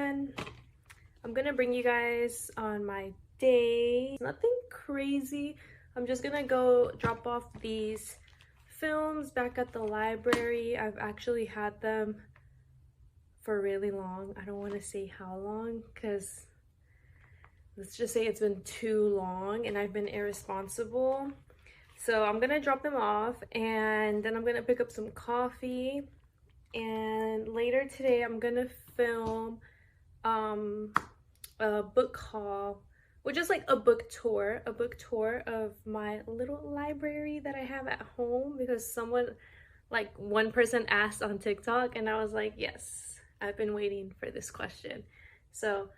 everyone. I'm gonna bring you guys on my day. Nothing crazy. I'm just gonna go drop off these films back at the library. I've actually had them for really long. I don't want to say how long because let's just say it's been too long and I've been irresponsible. So I'm gonna drop them off and then I'm gonna pick up some coffee, and later today I'm gonna film a book haul, which is like a book tour of my little library that I have at home, because someone, like one person, asked on TikTok and I was like, yes, I've been waiting for this question. So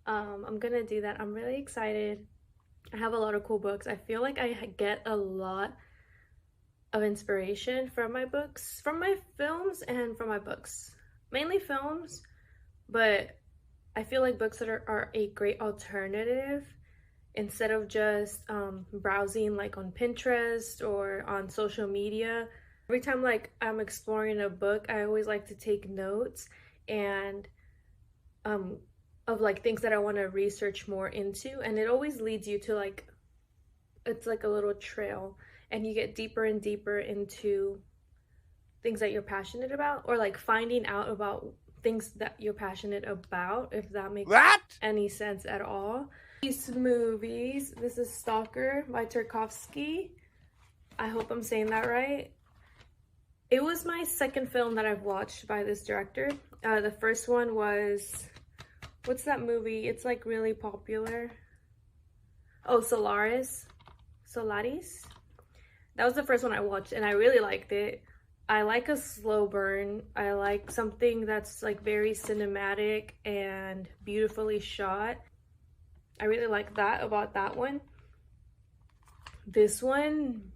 I'm gonna do that. I'm really excited. I have a lot of cool books. I feel like I get a lot of inspiration from my books, from my films, and from my books. Mainly films, but I feel like books that are a great alternative instead of just browsing like on Pinterest or on social media. Every time like I'm exploring a book, I always like to take notes and of like things that I want to research more into, and it always leads you to like, it's like a little trail and you get deeper and deeper into things that you're passionate about, or like finding out about things that you're passionate about, if that makes any sense at all. These movies, this is Stalker by Tarkovsky. I hope I'm saying that right. It was my second film that I've watched by this director. The first one was, what's that movie? It's like really popular. Oh, Solaris. That was the first one I watched and I really liked it. I like a slow burn. I like something that's like very cinematic and beautifully shot. I really like that about that one. This one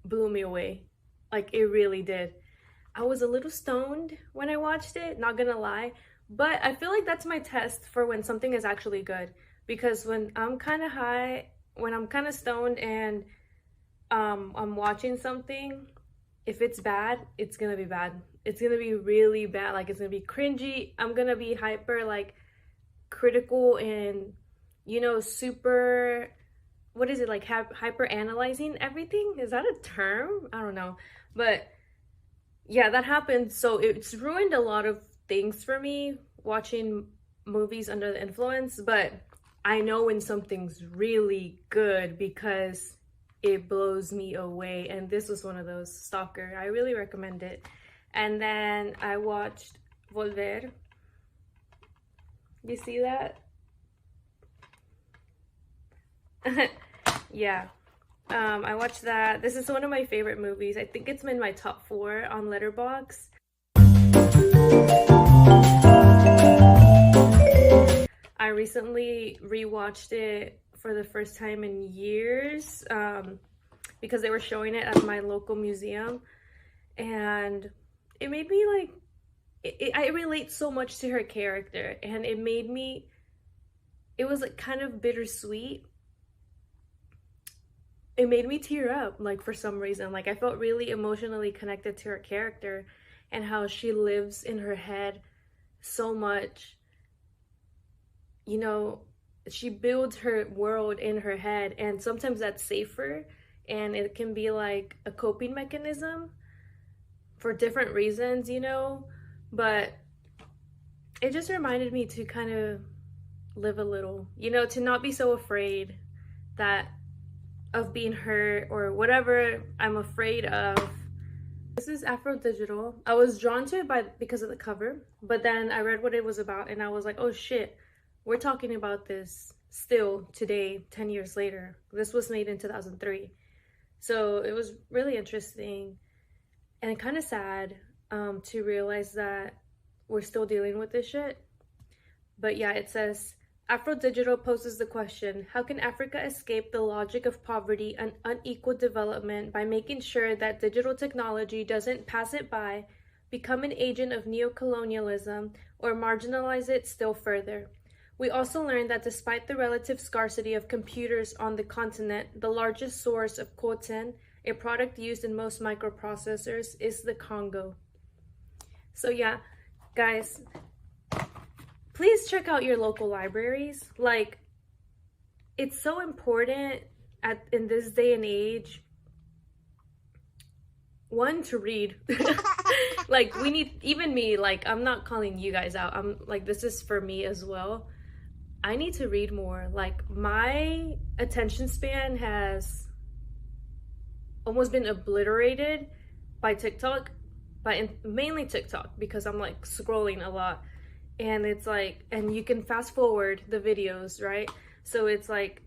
blew me away. Like, it really did. I was a little stoned when I watched it, not gonna lie. But I feel like that's my test for when something is actually good. Because when I'm kind of high, when I'm kind of stoned and I'm watching something, if it's bad, it's gonna be bad. It's gonna be really bad. Like, it's gonna be cringy. I'm gonna be hyper like critical and, you know, super, what is it, like hyper analyzing everything? Is that a term? I don't know. But yeah, that happened. So it's ruined a lot of things for me watching movies under the influence. But I know when something's really good because it blows me away, and this was one of those. Stalker, I really recommend it. And then I watched Volver. You see that? Yeah, I watched that. This is one of my favorite movies. I think it's in my top 4 on letterboxd. I recently rewatched it for the first time in years because they were showing it at my local museum, and it made me like, I relate so much to her character, and it was like kind of bittersweet. It made me tear up, like, for some reason. Like, I felt really emotionally connected to her character and how she lives in her head so much. You know, she builds her world in her head, and sometimes that's safer and it can be like a coping mechanism for different reasons, you know. But it just reminded me to kind of live a little, you know, to not be so afraid of being hurt or whatever I'm afraid of. This is Afro Digital. I was drawn to it because of the cover, but then I read what it was about and I was like, oh shit, we're talking about this still today, 10 years later. This was made in 2003. So it was really interesting and kind of sad to realize that we're still dealing with this shit. But yeah, it says, Afro Digital poses the question, how can Africa escape the logic of poverty and unequal development by making sure that digital technology doesn't pass it by, become an agent of neocolonialism, or marginalize it still further? We also learned that despite the relative scarcity of computers on the continent, the largest source of coltan, a product used in most microprocessors, is the Congo. So yeah, guys, please check out your local libraries. Like, it's so important in this day and age, one, to read. Like, we need, even me, like, I'm not calling you guys out, I'm like, this is for me as well. I need to read more. Like, my attention span has almost been obliterated by TikTok, mainly TikTok, because I'm like scrolling a lot, and it's like, and you can fast forward the videos, right? So it's like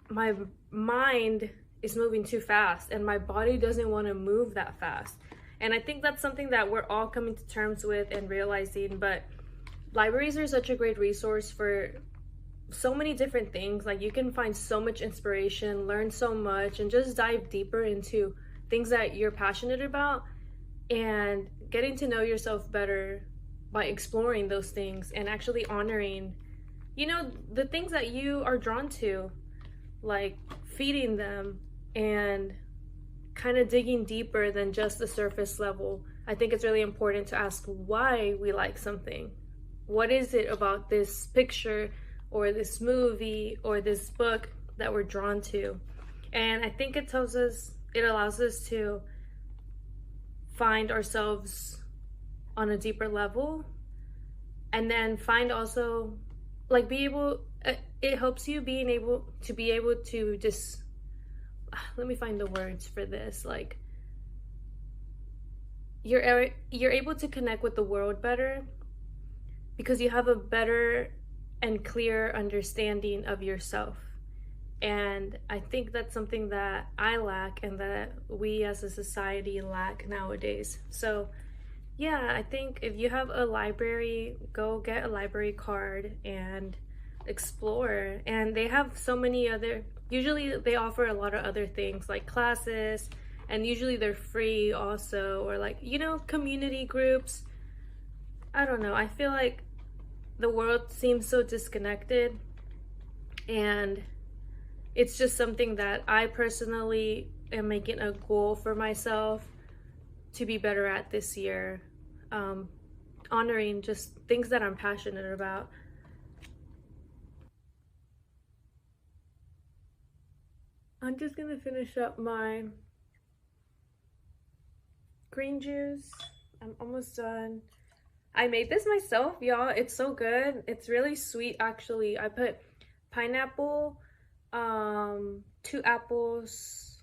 my mind is moving too fast and my body doesn't want to move that fast. And I think that's something that we're all coming to terms with and realizing. But libraries are such a great resource for so many different things. Like, you can find so much inspiration, learn so much, and just dive deeper into things that you're passionate about, and getting to know yourself better by exploring those things and actually honoring, you know, the things that you are drawn to, like feeding them and kind of digging deeper than just the surface level. I think it's really important to ask why we like something. What is it about this picture or this movie or this book that we're drawn to? And I think it allows us to find ourselves on a deeper level, and then find also, like, it helps you being able to just, let me find the words for this, like, you're able to connect with the world better because you have a better and clear understanding of yourself. And I think that's something that I lack and that we as a society lack nowadays. So yeah, I think if you have a library, go get a library card and explore. And they have so many other, usually they offer a lot of other things like classes, and usually they're free also, or like, you know, community groups. I don't know, I feel like the world seems so disconnected, and it's just something that I personally am making a goal for myself to be better at this year. Honoring just things that I'm passionate about. I'm just gonna finish up my green juice. I'm almost done. I made this myself, y'all. It's so good. It's really sweet, actually. I put pineapple, 2 apples,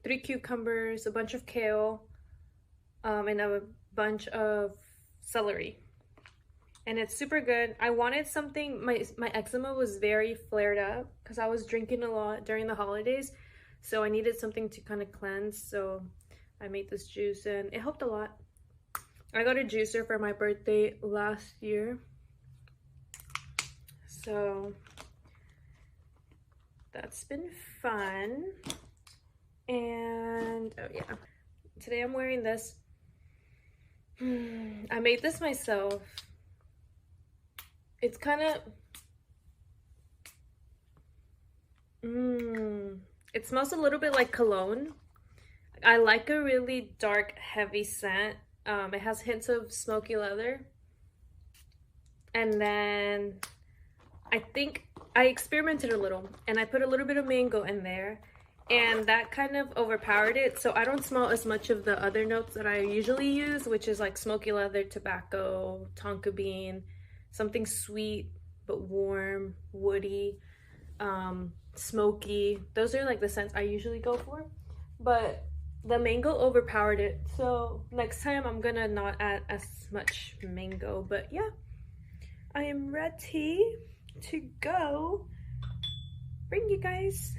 3 cucumbers, a bunch of kale, and a bunch of celery, and it's super good. I wanted something, my eczema was very flared up because I was drinking a lot during the holidays, so I needed something to kind of cleanse, so I made this juice and it helped a lot. I got a juicer for my birthday last year, so that's been fun. And oh yeah, today I'm wearing this. I made this myself. It's kind of it smells a little bit like cologne. I like a really dark, heavy scent. It has hints of smoky leather, and then I think I experimented a little and I put a little bit of mango in there, and that kind of overpowered it, so I don't smell as much of the other notes that I usually use, which is like smoky leather, tobacco, tonka bean, something sweet but warm, woody, smoky. Those are like the scents I usually go for, but the mango overpowered it, so next time I'm gonna not add as much mango. But yeah, I am ready to go bring you guys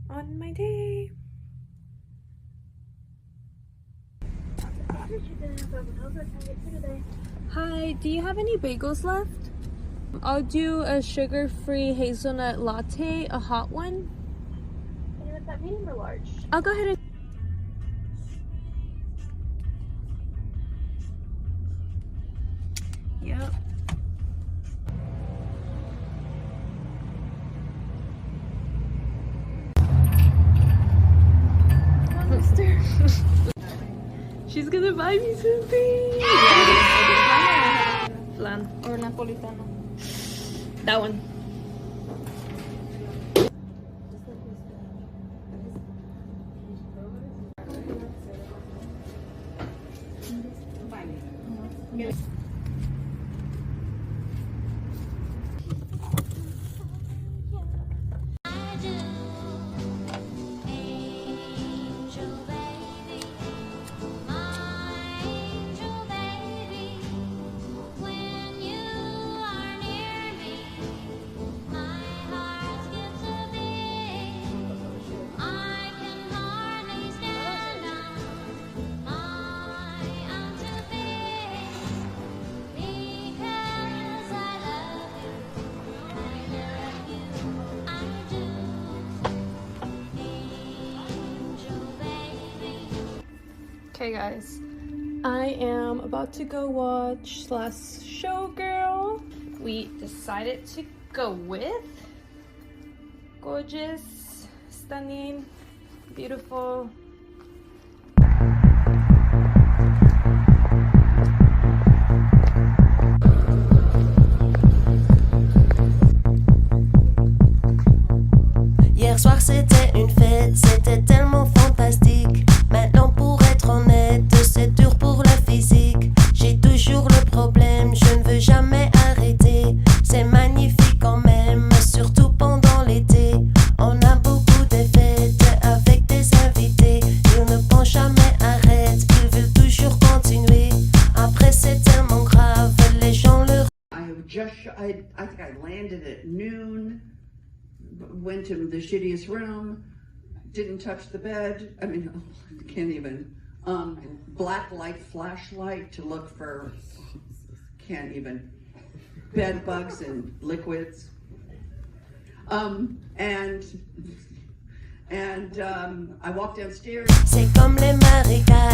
on my day. Hi, do you have any bagels left? I'll do a sugar-free hazelnut latte, a hot one. And you want that medium or large? I'll go ahead and... Yep. She's gonna buy me something. flan or napolitano. That one. Okay guys, I am about to go watch Showgirl. We decided to go with gorgeous, stunning, beautiful. Hier soir c'était une fête, c'était tellement fantastique. Maintenant pour être honnête, c'est dur pour la physique. J'ai toujours le problème, je ne veux jamais arrêter. C'est magnifique quand même, surtout pendant l'été. On a beaucoup de fêtes avec des invités. Ils ne pensent jamais arrête, ils veulent toujours continuer. Après c'est tellement grave, les gens le... I think I landed at noon. Went to the shittiest room, didn't touch the bed. I mean, can't even. Black light flashlight to look for, can't even. Bed bugs and liquids. And I walked downstairs. C'est comme les marécages.